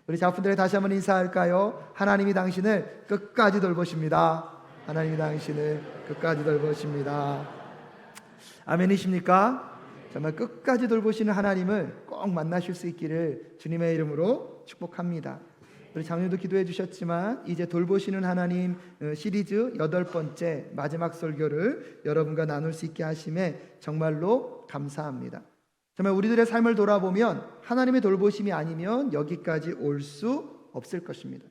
우리 자분들에게 다시 한번 인사할까요? 하나님이 당신을 끝까지 돌보십니다. 하나님이 당신을 끝까지 돌보십니다. 아멘이십니까? 정말 끝까지 돌보시는 하나님을 꼭 만나실 수 있기를 주님의 이름으로 축복합니다. 우리 장로님도 기도해 주셨지만 이제 돌보시는 하나님 시리즈 8번째 마지막 설교를 여러분과 나눌 수 있게 하심에 정말로 감사합니다. 정말 우리들의 삶을 돌아보면 하나님의 돌보심이 아니면 여기까지 올 수 없을 것입니다.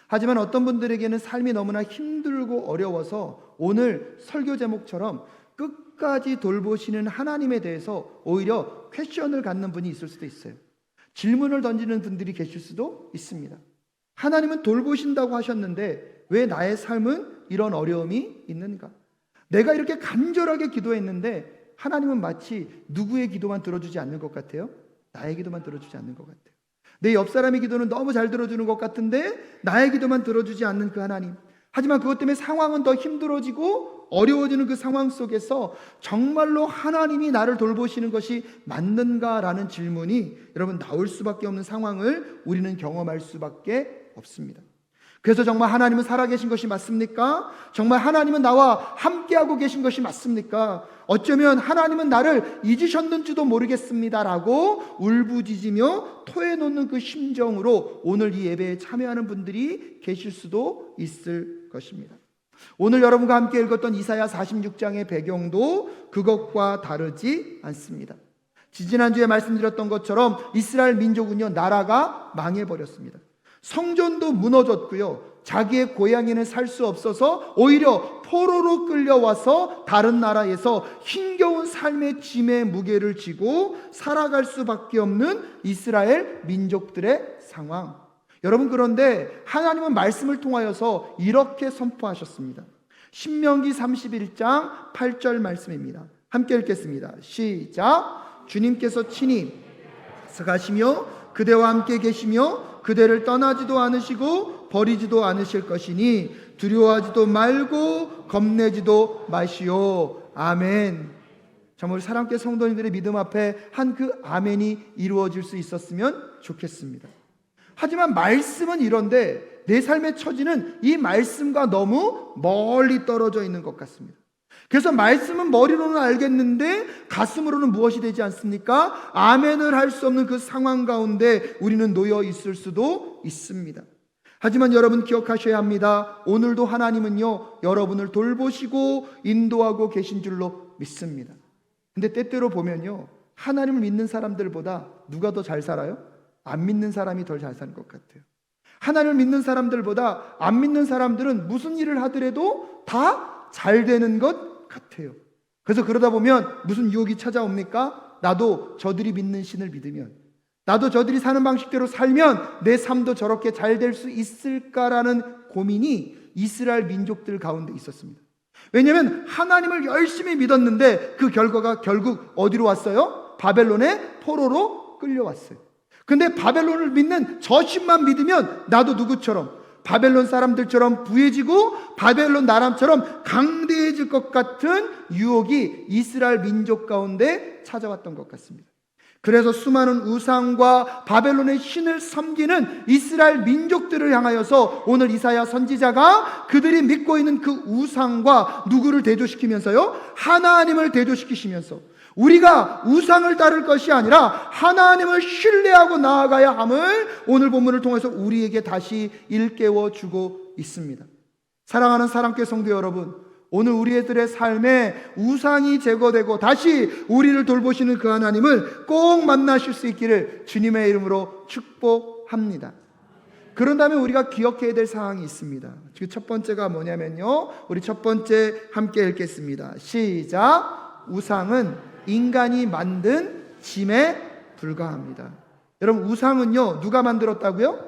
하지만 어떤 분들에게는 삶이 너무나 힘들고 어려워서 오늘 설교 제목처럼 끝까지 돌보시는 하나님에 대해서 오히려 퀘션을 갖는 분이 있을 수도 있어요. 질문을 던지는 분들이 계실 수도 있습니다. 하나님은 돌보신다고 하셨는데 왜 나의 삶은 이런 어려움이 있는가? 내가 이렇게 간절하게 기도했는데 하나님은 마치 누구의 기도만 들어주지 않는 것 같아요? 나의 기도만 들어주지 않는 것 같아요. 내 옆 사람의 기도는 너무 잘 들어주는 것 같은데 나의 기도만 들어주지 않는 그 하나님. 하지만 그것 때문에 상황은 더 힘들어지고 어려워지는 그 상황 속에서 정말로 하나님이 나를 돌보시는 것이 맞는가라는 질문이 여러분 나올 수밖에 없는 상황을 우리는 경험할 수밖에 없습니다. 그래서 정말 하나님은 살아계신 것이 맞습니까? 정말 하나님은 나와 함께하고 계신 것이 맞습니까? 어쩌면 하나님은 나를 잊으셨는지도 모르겠습니다라고 울부짖으며 토해놓는 그 심정으로 오늘 이 예배에 참여하는 분들이 계실 수도 있을 것입니다. 오늘 여러분과 함께 읽었던 이사야 46장의 배경도 그것과 다르지 않습니다. 지지난주에 말씀드렸던 것처럼 이스라엘 민족은요, 나라가 망해버렸습니다. 성전도 무너졌고요, 자기의 고향에는 살 수 없어서 오히려 포로로 끌려와서 다른 나라에서 힘겨운 삶의 짐의 무게를 지고 살아갈 수밖에 없는 이스라엘 민족들의 상황. 여러분, 그런데 하나님은 말씀을 통하여서 이렇게 선포하셨습니다. 신명기 31장 8절 말씀입니다. 함께 읽겠습니다. 시작. 주님께서 친히 가시며 그대와 함께 계시며 그대를 떠나지도 않으시고 버리지도 않으실 것이니 두려워하지도 말고 겁내지도 마시오. 아멘. 정말 사랑교회 성도님들의 믿음 앞에 한 그 아멘이 이루어질 수 있었으면 좋겠습니다. 하지만 말씀은 이런데 내 삶의 처지는 이 말씀과 너무 멀리 떨어져 있는 것 같습니다. 그래서 말씀은 머리로는 알겠는데 가슴으로는 무엇이 되지 않습니까? 아멘을 할 수 없는 그 상황 가운데 우리는 놓여 있을 수도 있습니다. 하지만 여러분 기억하셔야 합니다. 오늘도 하나님은요, 여러분을 돌보시고 인도하고 계신 줄로 믿습니다. 근데 때때로 보면요, 하나님을 믿는 사람들보다 누가 더 잘 살아요? 안 믿는 사람이 더 잘 사는 것 같아요. 하나님을 믿는 사람들보다 안 믿는 사람들은 무슨 일을 하더라도 다 잘 되는 것 같아요. 그래서 그러다 보면 무슨 유혹이 찾아옵니까? 나도 저들이 믿는 신을 믿으면, 나도 저들이 사는 방식대로 살면 내 삶도 저렇게 잘 될 수 있을까라는 고민이 이스라엘 민족들 가운데 있었습니다. 왜냐하면 하나님을 열심히 믿었는데 그 결과가 결국 어디로 왔어요? 바벨론의 포로로 끌려왔어요. 근데 바벨론을 믿는 저 신만 믿으면 나도 누구처럼, 바벨론 사람들처럼 부해지고 바벨론 나라처럼 강대해질 것 같은 유혹이 이스라엘 민족 가운데 찾아왔던 것 같습니다. 그래서 수많은 우상과 바벨론의 신을 섬기는 이스라엘 민족들을 향하여서 오늘 이사야 선지자가 그들이 믿고 있는 그 우상과 누구를 대조시키면서요? 하나님을 대조시키시면서 우리가 우상을 따를 것이 아니라 하나님을 신뢰하고 나아가야 함을 오늘 본문을 통해서 우리에게 다시 일깨워 주고 있습니다. 사랑하는 사랑교회 성도 여러분, 오늘 우리들의 삶에 우상이 제거되고 다시 우리를 돌보시는 그 하나님을 꼭 만나실 수 있기를 주님의 이름으로 축복합니다. 그런다면 우리가 기억해야 될 사항이 있습니다. 그 첫 번째가 뭐냐면요, 우리 첫 번째 함께 읽겠습니다. 시작. 우상은 인간이 만든 짐에 불과합니다. 여러분, 우상은요, 누가 만들었다고요?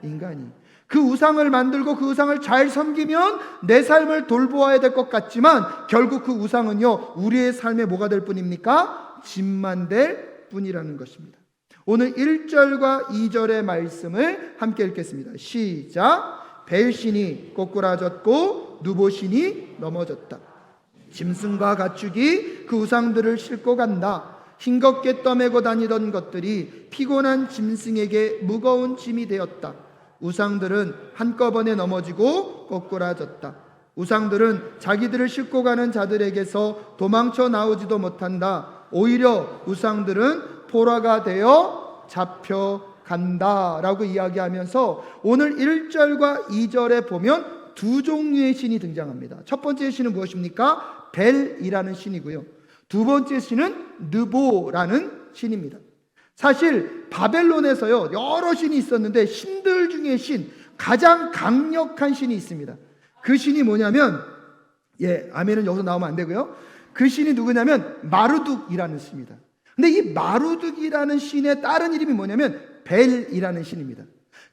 인간이. 그 우상을 만들고 그 우상을 잘 섬기면 내 삶을 돌보아야 될 것 같지만 결국 그 우상은요, 우리의 삶에 뭐가 될 뿐입니까? 짐만 될 뿐이라는 것입니다. 오늘 1절과 2절의 말씀을 함께 읽겠습니다. 시작. 벨신이 꼬꾸라졌고 누보신이 넘어졌다. 짐승과 가축이 그 우상들을 싣고 간다. 싱겁게 떠매고 다니던 것들이 피곤한 짐승에게 무거운 짐이 되었다. 우상들은 한꺼번에 넘어지고 꼬꾸라졌다. 우상들은 자기들을 싣고 가는 자들에게서 도망쳐 나오지도 못한다. 오히려 우상들은 포로가 되어 잡혀간다 라고 이야기하면서 오늘 1절과 2절에 보면 두 종류의 신이 등장합니다. 첫 번째 신은 무엇입니까? 벨이라는 신이고요. 두 번째 신은 느보라는 신입니다. 사실 바벨론에서요 여러 신이 있었는데 신들 중에 가장 강력한 신이 있습니다. 그 신이 뭐냐면 아멘은 여기서 나오면 안 되고요. 그 신이 누구냐면 마르둑이라는 신입니다. 근데 이 마르둑이라는 신의 다른 이름이 뭐냐면 벨이라는 신입니다.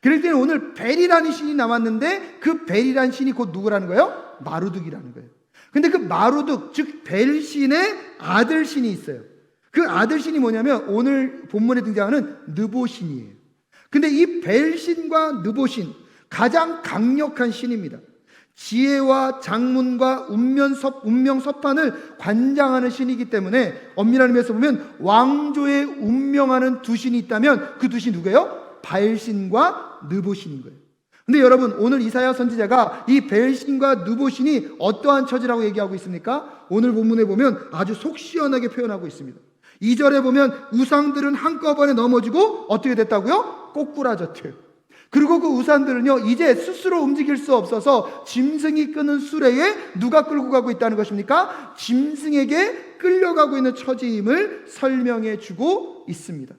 그럴 때는 오늘 벨이라는 신이 나왔는데 그 벨이라는 신이 곧 누구라는 거예요? 마르둑이라는 거예요. 근데 그 마르둑 즉 벨신의 아들 신이 있어요. 그 아들 신이 뭐냐면 오늘 본문에 등장하는 느보신이에요. 근데 이 벨신과 느보신 가장 강력한 신입니다. 지혜와 장문과 운명섭판을 관장하는 신이기 때문에 엄밀한 의미에서 보면 왕조의 운명하는 두 신이 있다면 그 두 신이 누구예요? 바엘신과 느보신인 거예요. 근데 여러분 오늘 이사야 선지자가 이 벨신과 느보신이 어떠한 처지라고 얘기하고 있습니까? 오늘 본문에 보면 아주 속 시원하게 표현하고 있습니다. 2절에 보면 우상들은 한꺼번에 넘어지고 어떻게 됐다고요? 꼬꾸라졌대요. 그리고 그 우상들은요 이제 스스로 움직일 수 없어서 짐승이 끄는 수레에 누가 끌고 가고 있다는 것입니까? 짐승에게 끌려가고 있는 처지임을 설명해 주고 있습니다.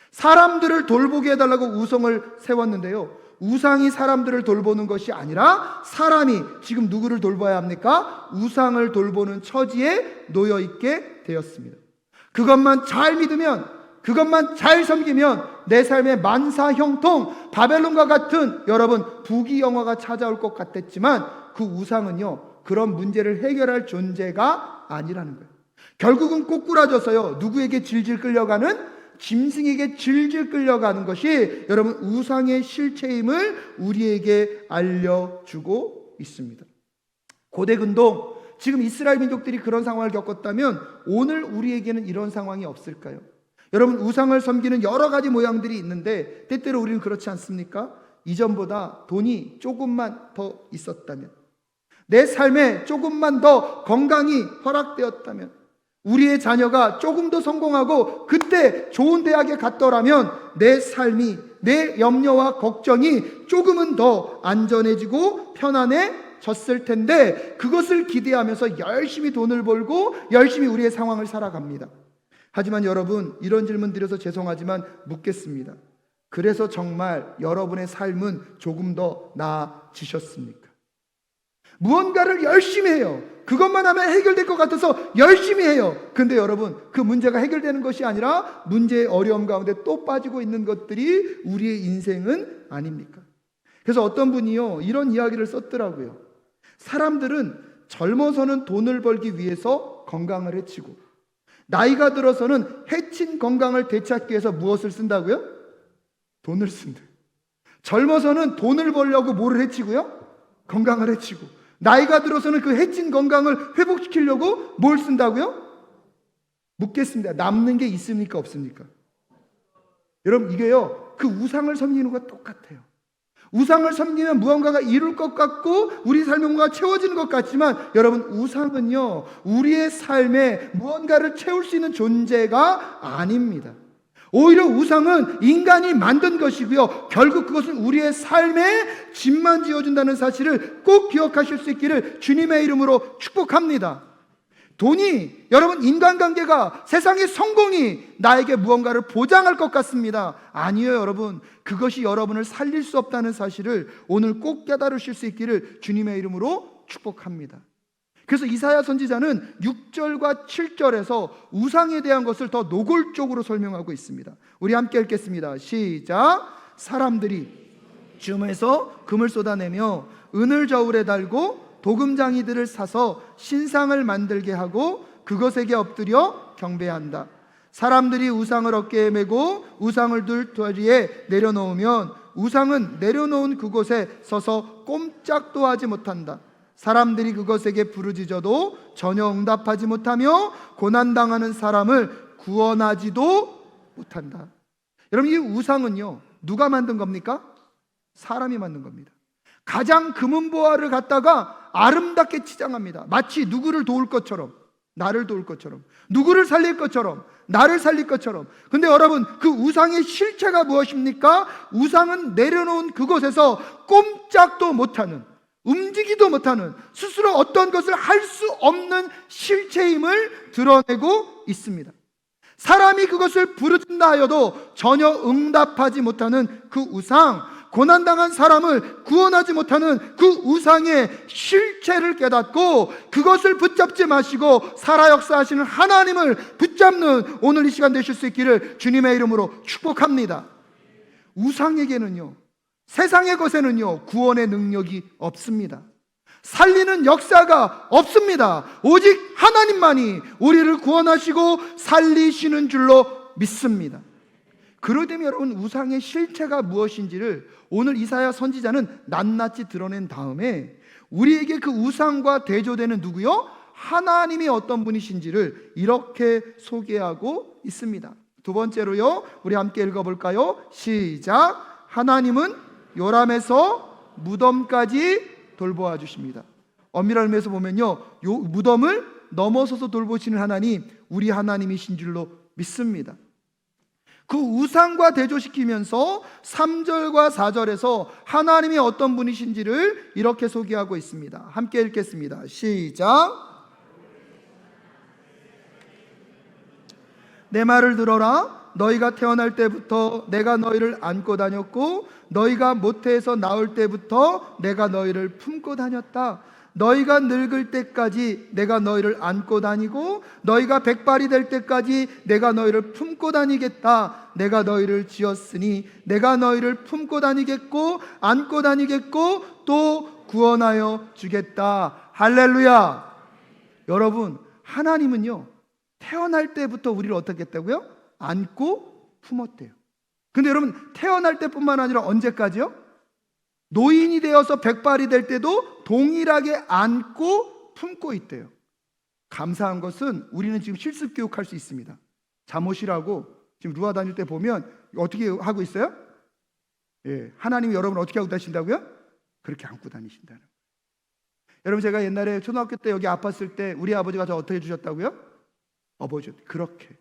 사람들을 돌보게 해달라고 우상을 세웠는데요, 우상이 사람들을 돌보는 것이 아니라 사람이 지금 누구를 돌봐야 합니까? 우상을 돌보는 처지에 놓여 있게 되었습니다. 그것만 잘 믿으면, 그것만 잘 섬기면 내 삶의 만사형통 바벨론과 같은 여러분 부귀영화가 찾아올 것 같았지만 그 우상은요 그런 문제를 해결할 존재가 아니라는 거예요. 결국은 꼬꾸라져서요 누구에게 질질 끌려가는? 짐승에게 질질 끌려가는 것이 여러분 우상의 실체임을 우리에게 알려주고 있습니다. 고대 근동 지금 이스라엘 민족들이 그런 상황을 겪었다면 오늘 우리에게는 이런 상황이 없을까요? 여러분 우상을 섬기는 여러 가지 모양들이 있는데 때때로 우리는 그렇지 않습니까? 이전보다 돈이 조금만 더 있었다면, 내 삶에 조금만 더 건강이 허락되었다면, 우리의 자녀가 조금 더 성공하고 그때 좋은 대학에 갔더라면 내 삶이, 내 염려와 걱정이 조금은 더 안전해지고 편안해졌을 텐데 그것을 기대하면서 열심히 돈을 벌고 열심히 우리의 상황을 살아갑니다. 하지만 여러분 이런 질문 드려서 죄송하지만 묻겠습니다. 그래서 정말 여러분의 삶은 조금 더 나아지셨습니까? 무언가를 열심히 해요. 그것만 하면 해결될 것 같아서 열심히 해요. 근데 여러분 그 문제가 해결되는 것이 아니라 문제의 어려움 가운데 또 빠지고 있는 것들이 우리의 인생은 아닙니까? 그래서 어떤 분이요 이런 이야기를 썼더라고요. 사람들은 젊어서는 돈을 벌기 위해서 건강을 해치고 나이가 들어서는 해친 건강을 되찾기 위해서 무엇을 쓴다고요? 돈을 쓴다. 젊어서는 돈을 벌려고 뭐를 해치고요? 건강을 해치고, 나이가 들어서는 그 해친 건강을 회복시키려고 뭘 쓴다고요? 묻겠습니다. 남는 게 있습니까? 없습니까? 여러분 이게요 그 우상을 섬기는 것과 똑같아요. 우상을 섬기면 무언가가 이룰 것 같고 우리 삶에 뭔가가 채워지는 것 같지만 여러분 우상은요 우리의 삶에 무언가를 채울 수 있는 존재가 아닙니다. 오히려 우상은 인간이 만든 것이고요 결국 그것은 우리의 삶에 짐만 지어준다는 사실을 꼭 기억하실 수 있기를 주님의 이름으로 축복합니다. 돈이, 여러분 인간관계가, 세상의 성공이 나에게 무언가를 보장할 것 같습니다. 아니에요 여러분. 그것이 여러분을 살릴 수 없다는 사실을 오늘 꼭 깨달으실 수 있기를 주님의 이름으로 축복합니다. 그래서 이사야 선지자는 6절과 7절에서 우상에 대한 것을 더 노골적으로 설명하고 있습니다. 우리 함께 읽겠습니다. 시작. 사람들이 줌에서 금을 쏟아내며 은을 저울에 달고 도금장이들을 사서 신상을 만들게 하고 그것에게 엎드려 경배한다. 사람들이 우상을 어깨에 메고 우상을 둘 자리에 내려놓으면 우상은 내려놓은 그곳에 서서 꼼짝도 하지 못한다. 사람들이 그것에게 부르짖어도 전혀 응답하지 못하며 고난당하는 사람을 구원하지도 못한다. 여러분, 이 우상은요, 누가 만든 겁니까? 사람이 만든 겁니다. 가장 금은보화를 갖다가 아름답게 치장합니다. 마치 누구를 도울 것처럼, 나를 도울 것처럼, 누구를 살릴 것처럼, 나를 살릴 것처럼. 근데 여러분, 그 우상의 실체가 무엇입니까? 우상은 내려놓은 그곳에서 꼼짝도 못하는, 움직이도 못하는, 스스로 어떤 것을 할 수 없는 실체임을 드러내고 있습니다. 사람이 그것을 부르짖나 하여도 전혀 응답하지 못하는 그 우상, 고난당한 사람을 구원하지 못하는 그 우상의 실체를 깨닫고 그것을 붙잡지 마시고 살아 역사하시는 하나님을 붙잡는 오늘 이 시간 되실 수 있기를 주님의 이름으로 축복합니다. 우상에게는요, 세상의 것에는요, 구원의 능력이 없습니다. 살리는 역사가 없습니다. 오직 하나님만이 우리를 구원하시고 살리시는 줄로 믿습니다. 그러되면 여러분, 우상의 실체가 무엇인지를 오늘 이사야 선지자는 낱낱이 드러낸 다음에 우리에게 그 우상과 대조되는 누구요? 하나님이 어떤 분이신지를 이렇게 소개하고 있습니다. 두 번째로요, 우리 함께 읽어볼까요? 시작. 하나님은 요람에서 무덤까지 돌보아 주십니다. 엄밀한 의미에서 보면요, 요 무덤을 넘어서서 돌보시는 하나님, 우리 하나님이신 줄로 믿습니다. 그 우상과 대조시키면서 3절과 4절에서 하나님이 어떤 분이신지를 이렇게 소개하고 있습니다. 함께 읽겠습니다. 시작. 내 말을 들어라. 너희가 태어날 때부터 내가 너희를 안고 다녔고 너희가 모태에서 나올 때부터 내가 너희를 품고 다녔다. 너희가 늙을 때까지 내가 너희를 안고 다니고 너희가 백발이 될 때까지 내가 너희를 품고 다니겠다. 내가 너희를 지었으니 내가 너희를 품고 다니겠고 안고 다니겠고 또 구원하여 주겠다. 할렐루야. 여러분, 하나님은요, 태어날 때부터 우리를 어떻게 했다고요? 안고 품었대요. 근데 여러분, 태어날 때뿐만 아니라 언제까지요? 노인이 되어서 백발이 될 때도 동일하게 안고 품고 있대요. 감사한 것은 우리는 지금 실습 교육할 수 있습니다. 잠옷이라고 지금 루아 다닐 때 보면 어떻게 하고 있어요? 예, 하나님이 여러분을 어떻게 하고 다니신다고요? 그렇게 안고 다니신다는 거예요. 여러분, 제가 옛날에 초등학교 때 여기 아팠을 때 우리 아버지가 저 어떻게 해주셨다고요? 업어줬대요. 그렇게.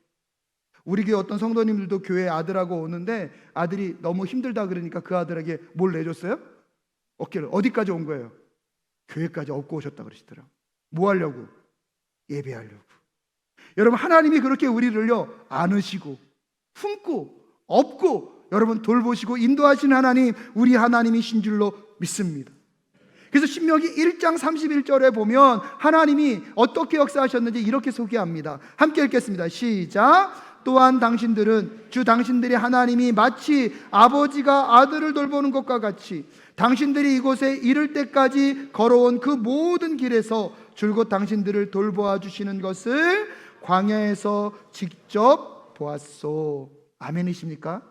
우리 교회 어떤 성도님들도 교회 아들하고 오는데 아들이 너무 힘들다 그러니까 그 아들에게 뭘 내줬어요? 어깨를. 어디까지 온 거예요? 교회까지 업고 오셨다 그러시더라고요. 뭐 하려고? 예배하려고. 여러분, 하나님이 그렇게 우리를요 안으시고 품고 업고 여러분 돌보시고 인도하시는 하나님, 우리 하나님이신 줄로 믿습니다. 그래서 신명기 1장 31절에 보면 하나님이 어떻게 역사하셨는지 이렇게 소개합니다. 함께 읽겠습니다. 시작. 또한 당신들은 주 당신들의 하나님이 마치 아버지가 아들을 돌보는 것과 같이 당신들이 이곳에 이를 때까지 걸어온 그 모든 길에서 줄곧 당신들을 돌보아 주시는 것을 광야에서 직접 보았소. 아멘이십니까?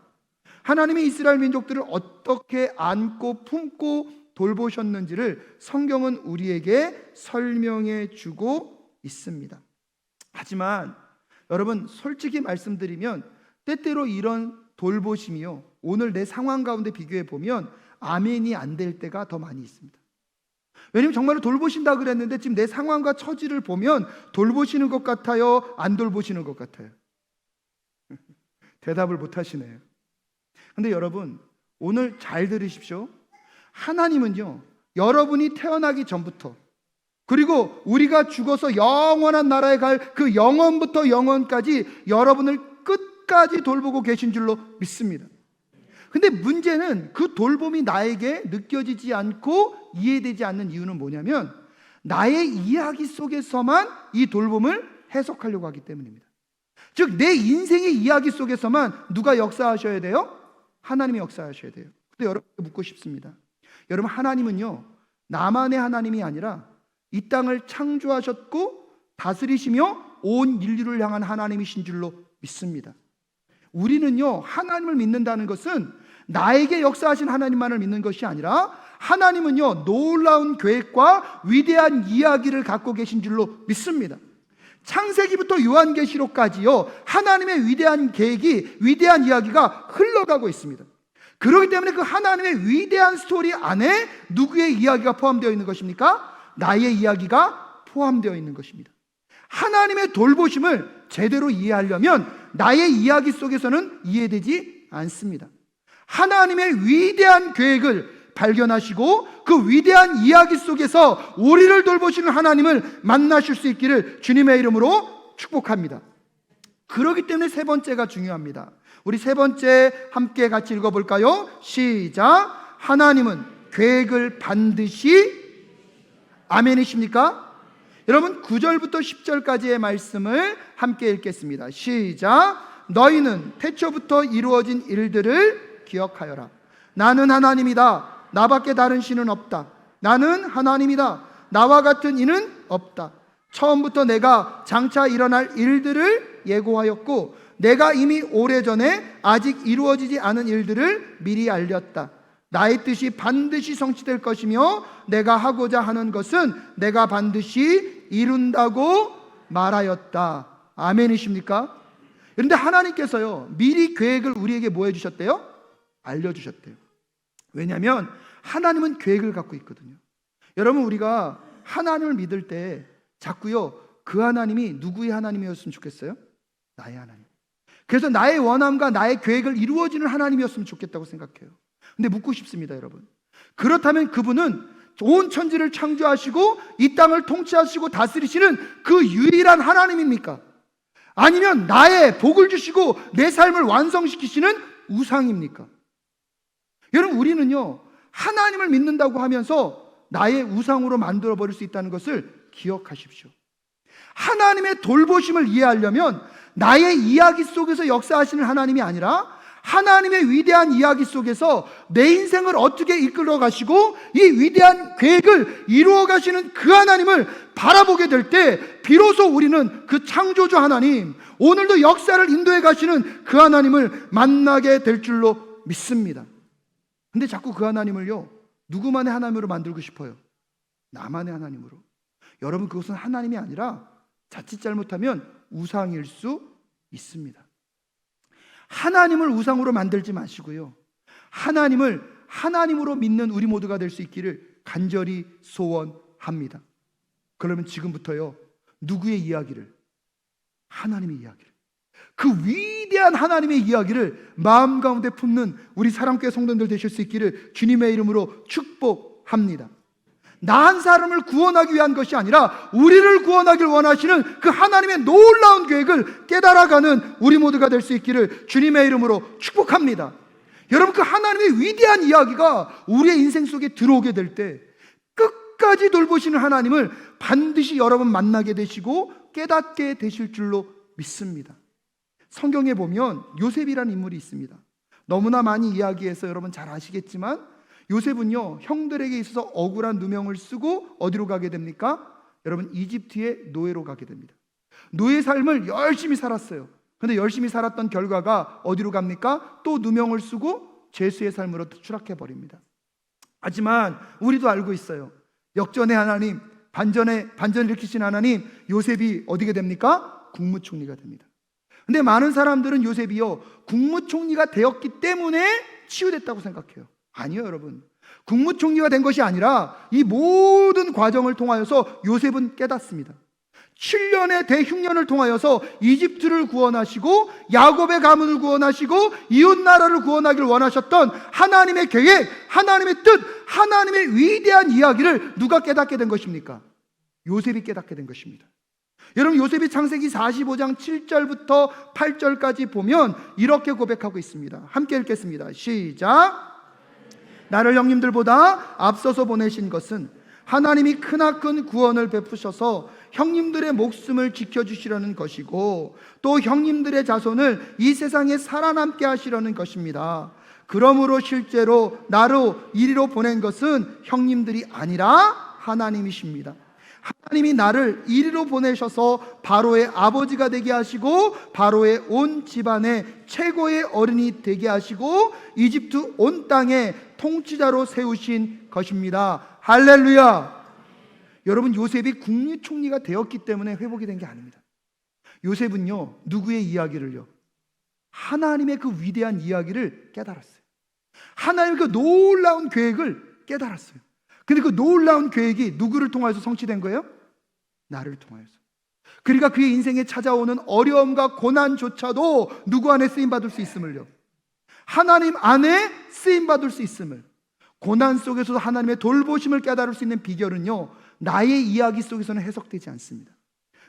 하나님이 이스라엘 민족들을 어떻게 안고 품고 돌보셨는지를 성경은 우리에게 설명해 주고 있습니다. 하지만 여러분, 솔직히 말씀드리면 때때로 이런 돌보심이요, 오늘 내 상황 가운데 비교해 보면 아멘이 안 될 때가 더 많이 있습니다. 왜냐하면 정말로 돌보신다 그랬는데 지금 내 상황과 처지를 보면 돌보시는 것 같아요, 안 돌보시는 것 같아요? 대답을 못 하시네요. 근데 여러분, 오늘 잘 들으십시오. 하나님은요, 여러분이 태어나기 전부터, 그리고 우리가 죽어서 영원한 나라에 갈 그 영원부터 영원까지 여러분을 끝까지 돌보고 계신 줄로 믿습니다. 근데 문제는 그 돌봄이 나에게 느껴지지 않고 이해되지 않는 이유는 뭐냐면 나의 이야기 속에서만 이 돌봄을 해석하려고 하기 때문입니다. 즉, 내 인생의 이야기 속에서만 누가 역사하셔야 돼요? 하나님이 역사하셔야 돼요. 근데 여러분께 묻고 싶습니다. 여러분, 하나님은요, 나만의 하나님이 아니라 이 땅을 창조하셨고 다스리시며 온 인류를 향한 하나님이신 줄로 믿습니다. 우리는요, 하나님을 믿는다는 것은 나에게 역사하신 하나님만을 믿는 것이 아니라 하나님은요, 놀라운 계획과 위대한 이야기를 갖고 계신 줄로 믿습니다. 창세기부터 요한계시록까지요, 하나님의 위대한 계획이, 위대한 이야기가 흘러가고 있습니다. 그렇기 때문에 그 하나님의 위대한 스토리 안에 누구의 이야기가 포함되어 있는 것입니까? 나의 이야기가 포함되어 있는 것입니다. 하나님의 돌보심을 제대로 이해하려면 나의 이야기 속에서는 이해되지 않습니다. 하나님의 위대한 계획을 발견하시고 그 위대한 이야기 속에서 우리를 돌보시는 하나님을 만나실 수 있기를 주님의 이름으로 축복합니다. 그렇기 때문에 세 번째가 중요합니다. 우리 세 번째 함께 같이 읽어볼까요? 시작. 하나님은 계획을 반드시, 아멘이십니까? 여러분 9절부터 10절까지의 말씀을 함께 읽겠습니다. 시작. 너희는 태초부터 이루어진 일들을 기억하여라. 나는 하나님이다. 나밖에 다른 신은 없다. 나는 하나님이다. 나와 같은 이는 없다. 처음부터 내가 장차 일어날 일들을 예고하였고 내가 이미 오래전에 아직 이루어지지 않은 일들을 미리 알렸다. 나의 뜻이 반드시 성취될 것이며 내가 하고자 하는 것은 내가 반드시 이룬다고 말하였다. 아멘이십니까? 그런데 하나님께서요, 미리 계획을 우리에게 뭐 해주셨대요? 알려주셨대요. 왜냐하면 하나님은 계획을 갖고 있거든요. 여러분, 우리가 하나님을 믿을 때 자꾸요, 그 하나님이 누구의 하나님이었으면 좋겠어요? 나의 하나님. 그래서 나의 원함과 나의 계획을 이루어지는 하나님이었으면 좋겠다고 생각해요. 근데 묻고 싶습니다, 여러분. 그렇다면 그분은 온 천지를 창조하시고 이 땅을 통치하시고 다스리시는 그 유일한 하나님입니까? 아니면 나의 복을 주시고 내 삶을 완성시키시는 우상입니까? 여러분, 우리는요, 하나님을 믿는다고 하면서 나의 우상으로 만들어버릴 수 있다는 것을 기억하십시오. 하나님의 돌보심을 이해하려면 나의 이야기 속에서 역사하시는 하나님이 아니라 하나님의 위대한 이야기 속에서 내 인생을 어떻게 이끌어 가시고 이 위대한 계획을 이루어 가시는 그 하나님을 바라보게 될 때 비로소 우리는 그 창조주 하나님, 오늘도 역사를 인도해 가시는 그 하나님을 만나게 될 줄로 믿습니다. 근데 자꾸 그 하나님을요, 누구만의 하나님으로 만들고 싶어요? 나만의 하나님으로. 여러분, 그것은 하나님이 아니라 자칫 잘못하면 우상일 수 있습니다. 하나님을 우상으로 만들지 마시고요, 하나님을 하나님으로 믿는 우리 모두가 될 수 있기를 간절히 소원합니다. 그러면 지금부터요, 누구의 이야기를? 하나님의 이야기를, 그 위대한 하나님의 이야기를 마음 가운데 품는 우리 사랑교회 성도들 되실 수 있기를 주님의 이름으로 축복합니다. 나 한 사람을 구원하기 위한 것이 아니라 우리를 구원하길 원하시는 그 하나님의 놀라운 계획을 깨달아가는 우리 모두가 될 수 있기를 주님의 이름으로 축복합니다. 여러분, 그 하나님의 위대한 이야기가 우리의 인생 속에 들어오게 될 때 끝까지 돌보시는 하나님을 반드시 여러분 만나게 되시고 깨닫게 되실 줄로 믿습니다. 성경에 보면 요셉이라는 인물이 있습니다. 너무나 많이 이야기해서 여러분 잘 아시겠지만 요셉은요, 형들에게 있어서 억울한 누명을 쓰고 어디로 가게 됩니까? 여러분, 이집트의 노예로 가게 됩니다. 노예 삶을 열심히 살았어요. 그런데 열심히 살았던 결과가 어디로 갑니까? 또 누명을 쓰고 죄수의 삶으로 추락해 버립니다. 하지만 우리도 알고 있어요. 역전의 하나님, 반전을 일으키신 하나님, 요셉이 어디게 됩니까? 국무총리가 됩니다. 근데 많은 사람들은 요셉이요, 국무총리가 되었기 때문에 치유됐다고 생각해요. 아니요, 여러분. 국무총리가 된 것이 아니라 이 모든 과정을 통하여서 요셉은 깨닫습니다. 7년의 대흉년을 통하여서 이집트를 구원하시고 야곱의 가문을 구원하시고 이웃나라를 구원하기를 원하셨던 하나님의 계획, 하나님의 뜻, 하나님의 위대한 이야기를 누가 깨닫게 된 것입니까? 요셉이 깨닫게 된 것입니다. 여러분, 요셉이 창세기 45장 7절부터 8절까지 보면 이렇게 고백하고 있습니다. 함께 읽겠습니다. 시작. 나를 형님들보다 앞서서 보내신 것은 하나님이 크나큰 구원을 베푸셔서 형님들의 목숨을 지켜주시려는 것이고 또 형님들의 자손을 이 세상에 살아남게 하시려는 것입니다. 그러므로 실제로 나로 이리로 보낸 것은 형님들이 아니라 하나님이십니다. 하나님이 나를 이리로 보내셔서 바로의 아버지가 되게 하시고 바로의 온 집안의 최고의 어른이 되게 하시고 이집트 온 땅의 통치자로 세우신 것입니다. 할렐루야. 여러분, 요셉이 국무총리가 되었기 때문에 회복이 된 게 아닙니다. 요셉은요, 누구의 이야기를요? 하나님의 그 위대한 이야기를 깨달았어요. 하나님의 그 놀라운 계획을 깨달았어요. 근데 그 놀라운 계획이 누구를 통해서 성취된 거예요? 나를 통해서. 그러니까 그의 인생에 찾아오는 어려움과 고난조차도 누구 안에 쓰임받을 수 있음을요, 하나님 안에 쓰임받을 수 있음을, 고난 속에서도 하나님의 돌보심을 깨달을 수 있는 비결은요, 나의 이야기 속에서는 해석되지 않습니다.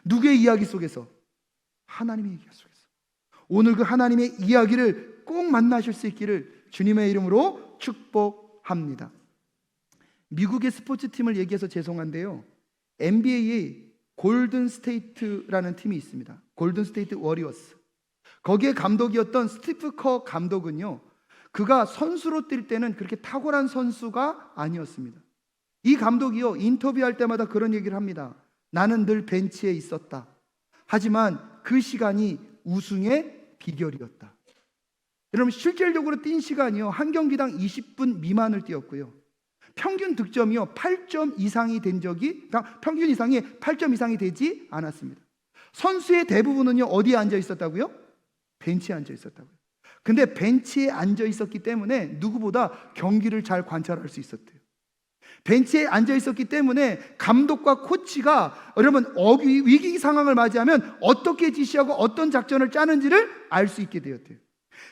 누구의 이야기 속에서? 하나님의 이야기 속에서. 오늘 그 하나님의 이야기를 꼭 만나실 수 있기를 주님의 이름으로 축복합니다. 미국의 스포츠팀을 얘기해서 죄송한데요, NBA의 골든 스테이트라는 팀이 있습니다. 골든 스테이트 워리어스. 거기에 감독이었던 스티브 커 감독은요, 그가 선수로 뛸 때는 그렇게 탁월한 선수가 아니었습니다. 이 감독이요, 인터뷰할 때마다 그런 얘기를 합니다. 나는 늘 벤치에 있었다. 하지만 그 시간이 우승의 비결이었다. 여러분, 실질적으로 뛴 시간이요, 한 경기당 20분 미만을 뛰었고요, 평균 득점이요 8점 이상이 된 적이, 평균 이상이 8점 이상이 되지 않았습니다. 선수의 대부분은요, 어디에 앉아 있었다고요? 벤치에 앉아 있었다고요. 근데 벤치에 앉아 있었기 때문에 누구보다 경기를 잘 관찰할 수 있었대요. 벤치에 앉아 있었기 때문에 감독과 코치가 여러분 위기 상황을 맞이하면 어떻게 지시하고 어떤 작전을 짜는지를 알 수 있게 되었대요.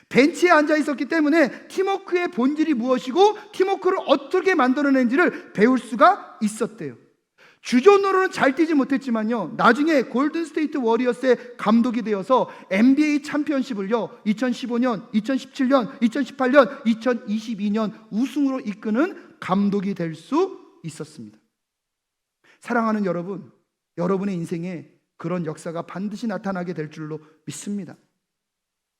벤치에 앉아 있었기 때문에 팀워크의 본질이 무엇이고 팀워크를 어떻게 만들어낸지를 배울 수가 있었대요. 주전으로는 잘 뛰지 못했지만요, 나중에 골든스테이트 워리어스의 감독이 되어서 NBA 챔피언십을요 2015년, 2017년, 2018년, 2022년 우승으로 이끄는 감독이 될 수 있었습니다. 사랑하는 여러분, 여러분의 인생에 그런 역사가 반드시 나타나게 될 줄로 믿습니다.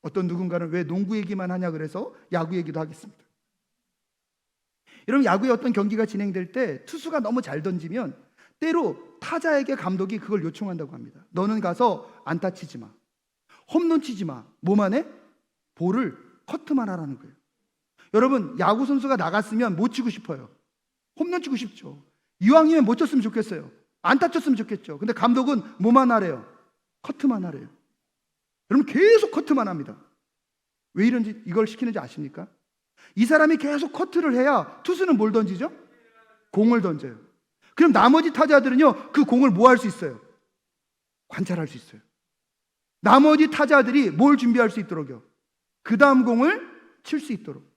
어떤 누군가는 왜 농구 얘기만 하냐 그래서 야구 얘기도 하겠습니다. 여러분, 야구의 어떤 경기가 진행될 때 투수가 너무 잘 던지면 때로 타자에게 감독이 그걸 요청한다고 합니다. 너는 가서 안타 치지 마, 홈런 치지 마, 뭐만 해? 볼을 커트만 하라는 거예요. 여러분, 야구 선수가 나갔으면 못 치고 싶어요. 홈런 치고 싶죠. 이왕이면 못 쳤으면 좋겠어요. 안타 쳤으면 좋겠죠. 근데 감독은 뭐만 하래요? 커트만 하래요. 여러분, 계속 커트만 합니다. 왜 이런지, 이걸 시키는지 아십니까? 이 사람이 계속 커트를 해야 투수는 뭘 던지죠? 공을 던져요. 그럼 나머지 타자들은요, 그 공을 뭐 할 수 있어요? 관찰할 수 있어요. 나머지 타자들이 뭘 준비할 수 있도록요? 그 다음 공을 칠 수 있도록.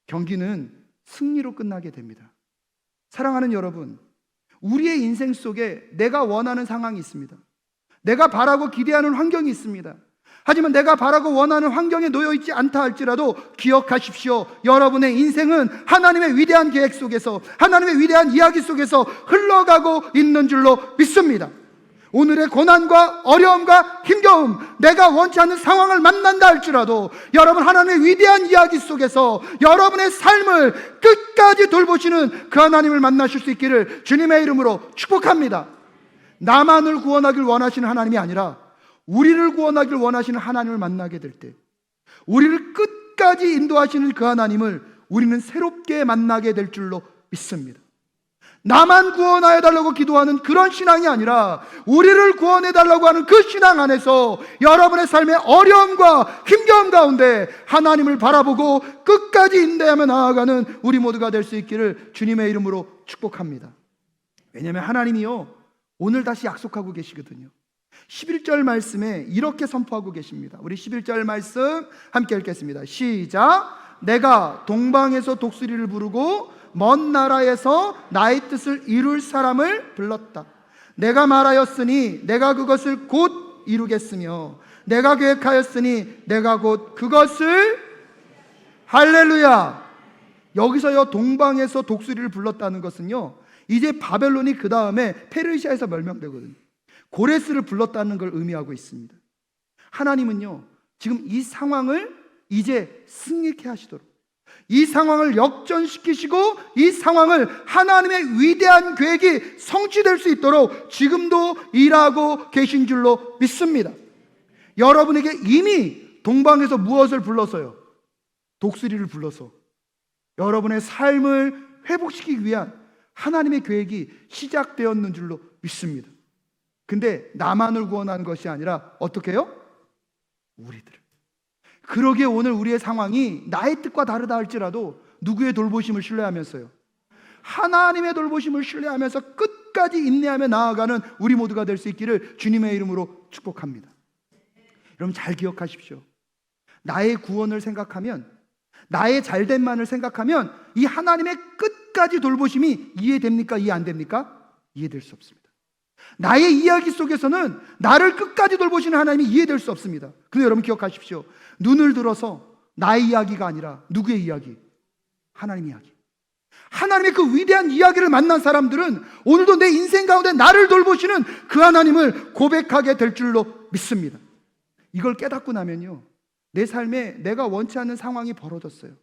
경기는 승리로 끝나게 됩니다. 사랑하는 여러분, 우리의 인생 속에 내가 원하는 상황이 있습니다. 내가 바라고 기대하는 환경이 있습니다. 하지만 내가 바라고 원하는 환경에 놓여있지 않다 할지라도 기억하십시오. 여러분의 인생은 하나님의 위대한 계획 속에서, 하나님의 위대한 이야기 속에서 흘러가고 있는 줄로 믿습니다. 오늘의 고난과 어려움과 힘겨움, 내가 원치 않는 상황을 만난다 할지라도 여러분, 하나님의 위대한 이야기 속에서 여러분의 삶을 끝까지 돌보시는 그 하나님을 만나실 수 있기를 주님의 이름으로 축복합니다. 나만을 구원하길 원하시는 하나님이 아니라 우리를 구원하길 원하시는 하나님을 만나게 될 때, 우리를 끝까지 인도하시는 그 하나님을 우리는 새롭게 만나게 될 줄로 믿습니다. 나만 구원하여 달라고 기도하는 그런 신앙이 아니라 우리를 구원해 달라고 하는 그 신앙 안에서 여러분의 삶의 어려움과 힘겨움 가운데 하나님을 바라보고 끝까지 인내하며 나아가는 우리 모두가 될 수 있기를 주님의 이름으로 축복합니다. 왜냐하면 하나님이요, 오늘 다시 약속하고 계시거든요. 11절 말씀에 이렇게 선포하고 계십니다. 우리 11절 말씀 함께 읽겠습니다. 시작. 내가 동방에서 독수리를 부르고 먼 나라에서 나의 뜻을 이룰 사람을 불렀다. 내가 말하였으니 내가 그것을 곧 이루겠으며 내가 계획하였으니 내가 곧 그것을. 할렐루야. 여기서요, 동방에서 독수리를 불렀다는 것은요, 이제 바벨론이 그 다음에 페르시아에서 멸망되거든요. 고레스를 불렀다는 걸 의미하고 있습니다. 하나님은요, 지금 이 상황을 이제 승리케 하시도록, 이 상황을 역전시키시고 이 상황을 하나님의 위대한 계획이 성취될 수 있도록 지금도 일하고 계신 줄로 믿습니다. 여러분에게 이미 동방에서 무엇을 불러서요? 독수리를 불러서 여러분의 삶을 회복시키기 위한 하나님의 계획이 시작되었는 줄로 믿습니다. 근데 나만을 구원하는 것이 아니라 어떻게 해요? 우리들을. 그러기에 오늘 우리의 상황이 나의 뜻과 다르다 할지라도 누구의 돌보심을 신뢰하면서요? 하나님의 돌보심을 신뢰하면서 끝까지 인내하며 나아가는 우리 모두가 될 수 있기를 주님의 이름으로 축복합니다. 여러분 잘 기억하십시오. 나의 구원을 생각하면, 나의 잘됨만을 생각하면 이 하나님의 끝까지 돌보심이 이해됩니까? 이해 안 됩니까? 이해될 수 없습니다. 나의 이야기 속에서는 나를 끝까지 돌보시는 하나님이 이해될 수 없습니다. 그런데 여러분 기억하십시오. 눈을 들어서 나의 이야기가 아니라 누구의 이야기? 하나님의 이야기. 하나님의 그 위대한 이야기를 만난 사람들은 오늘도 내 인생 가운데 나를 돌보시는 그 하나님을 고백하게 될 줄로 믿습니다. 이걸 깨닫고 나면요, 내 삶에 내가 원치 않는 상황이 벌어졌어요.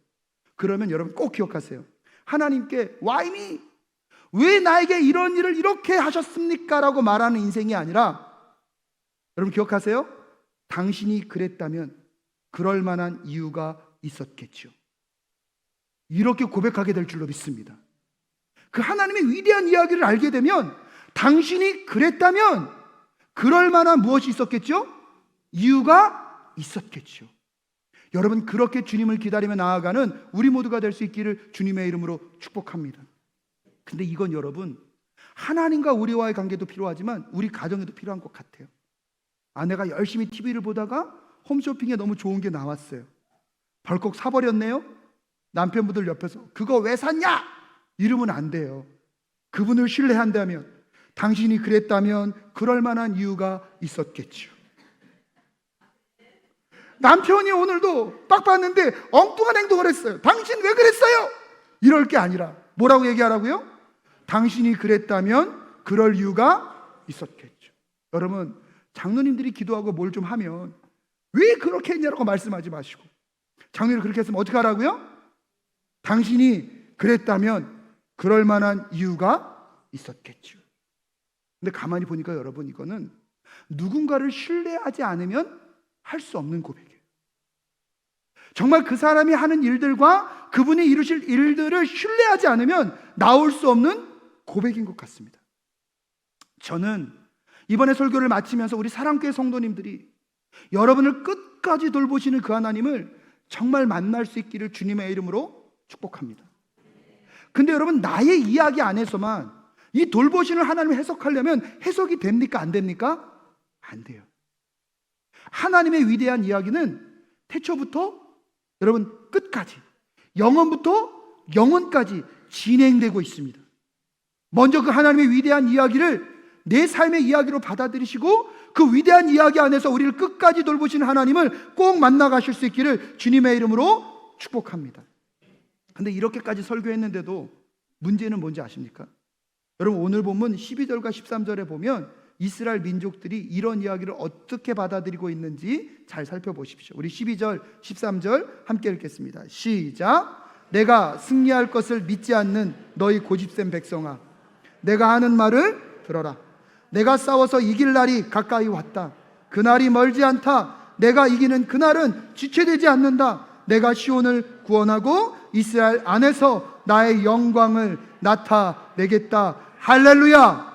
그러면 여러분 꼭 기억하세요. 하나님께 Why me? 왜 나에게 이런 일을 이렇게 하셨습니까? 라고 말하는 인생이 아니라, 여러분 기억하세요? 당신이 그랬다면 그럴 만한 이유가 있었겠죠. 이렇게 고백하게 될 줄로 믿습니다. 그 하나님의 위대한 이야기를 알게 되면 당신이 그랬다면 그럴 만한 무엇이 있었겠죠? 이유가 있었겠죠. 여러분 그렇게 주님을 기다리며 나아가는 우리 모두가 될 수 있기를 주님의 이름으로 축복합니다. 근데 이건 여러분 하나님과 우리와의 관계도 필요하지만 우리 가정에도 필요한 것 같아요. 아내가 열심히 TV를 보다가 홈쇼핑에 너무 좋은 게 나왔어요. 벌컥 사버렸네요. 남편분들 옆에서 그거 왜 샀냐? 이러면 안 돼요. 그분을 신뢰한다면, 당신이 그랬다면 그럴 만한 이유가 있었겠죠. 남편이 오늘도 빡 봤는데 엉뚱한 행동을 했어요. 당신 왜 그랬어요? 이럴 게 아니라 뭐라고 얘기하라고요? 당신이 그랬다면 그럴 이유가 있었겠죠. 여러분 장로님들이 기도하고 뭘 좀 하면 왜 그렇게 했냐라고 말씀하지 마시고, 장로님이 그렇게 했으면 어떻게 하라고요? 당신이 그랬다면 그럴 만한 이유가 있었겠죠. 근데 가만히 보니까 여러분 이거는 누군가를 신뢰하지 않으면 할 수 없는 고백이에요. 정말 그 사람이 하는 일들과 그분이 이루실 일들을 신뢰하지 않으면 나올 수 없는 고백인 것 같습니다. 저는 이번에 설교를 마치면서 우리 사랑교회 성도님들이 여러분을 끝까지 돌보시는 그 하나님을 정말 만날 수 있기를 주님의 이름으로 축복합니다. 근데 여러분 나의 이야기 안에서만 이 돌보시는 하나님을 해석하려면 해석이 됩니까? 안 됩니까? 안 돼요. 하나님의 위대한 이야기는 태초부터 여러분 끝까지, 영원부터 영원까지 진행되고 있습니다. 먼저 그 하나님의 위대한 이야기를 내 삶의 이야기로 받아들이시고 그 위대한 이야기 안에서 우리를 끝까지 돌보시는 하나님을 꼭 만나가실 수 있기를 주님의 이름으로 축복합니다. 근데 이렇게까지 설교했는데도 문제는 뭔지 아십니까? 여러분 오늘 본문 12절과 13절에 보면 이스라엘 민족들이 이런 이야기를 어떻게 받아들이고 있는지 잘 살펴보십시오. 우리 12절, 13절 함께 읽겠습니다. 시작. 내가 승리할 것을 믿지 않는 너희 고집센 백성아, 내가 하는 말을 들어라. 내가 싸워서 이길 날이 가까이 왔다. 그날이 멀지 않다. 내가 이기는 그날은 지체되지 않는다. 내가 시온을 구원하고 이스라엘 안에서 나의 영광을 나타내겠다. 할렐루야.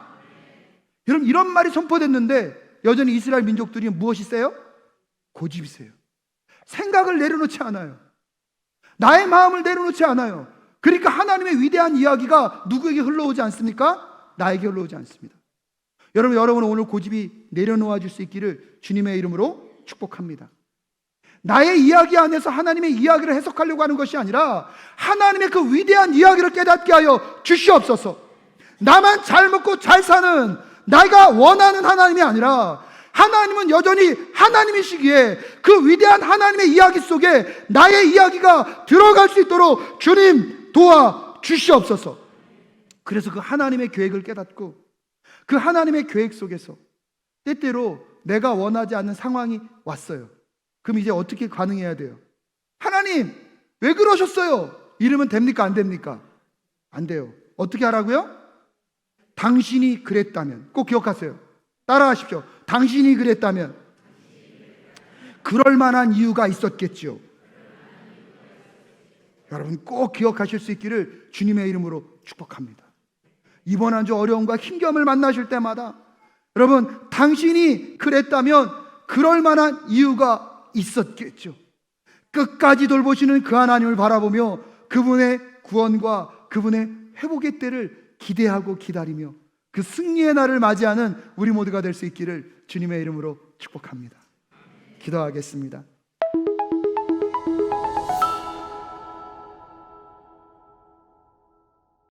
여러분 이런 말이 선포됐는데 여전히 이스라엘 민족들이 무엇이 세요? 고집이 세요. 생각을 내려놓지 않아요. 나의 마음을 내려놓지 않아요. 그러니까 하나님의 위대한 이야기가 누구에게 흘러오지 않습니까? 나에게 흘러오지 않습니다. 여러분 오늘 고집이 내려놓아 줄 수 있기를 주님의 이름으로 축복합니다. 나의 이야기 안에서 하나님의 이야기를 해석하려고 하는 것이 아니라 하나님의 그 위대한 이야기를 깨닫게 하여 주시옵소서. 나만 잘 먹고 잘 사는 내가 원하는 하나님이 아니라 하나님은 여전히 하나님이시기에 그 위대한 하나님의 이야기 속에 나의 이야기가 들어갈 수 있도록 주님 도와 주시옵소서. 그래서 그 하나님의 계획을 깨닫고 그 하나님의 계획 속에서 때때로 내가 원하지 않는 상황이 왔어요. 그럼 이제 어떻게 반응해야 돼요? 하나님 왜 그러셨어요? 이러면 됩니까? 안 됩니까? 안 돼요. 어떻게 하라고요? 당신이 그랬다면, 꼭 기억하세요. 따라하십시오. 당신이 그랬다면 그럴 만한 이유가 있었겠죠. 여러분 꼭 기억하실 수 있기를 주님의 이름으로 축복합니다. 이번 한 주 어려움과 힘겨움을 만나실 때마다 여러분, 당신이 그랬다면 그럴 만한 이유가 있었겠죠. 끝까지 돌보시는 그 하나님을 바라보며 그분의 구원과 그분의 회복의 때를 기대하고 기다리며 그 승리의 날을 맞이하는 우리 모두가 될 수 있기를 주님의 이름으로 축복합니다. 기도하겠습니다.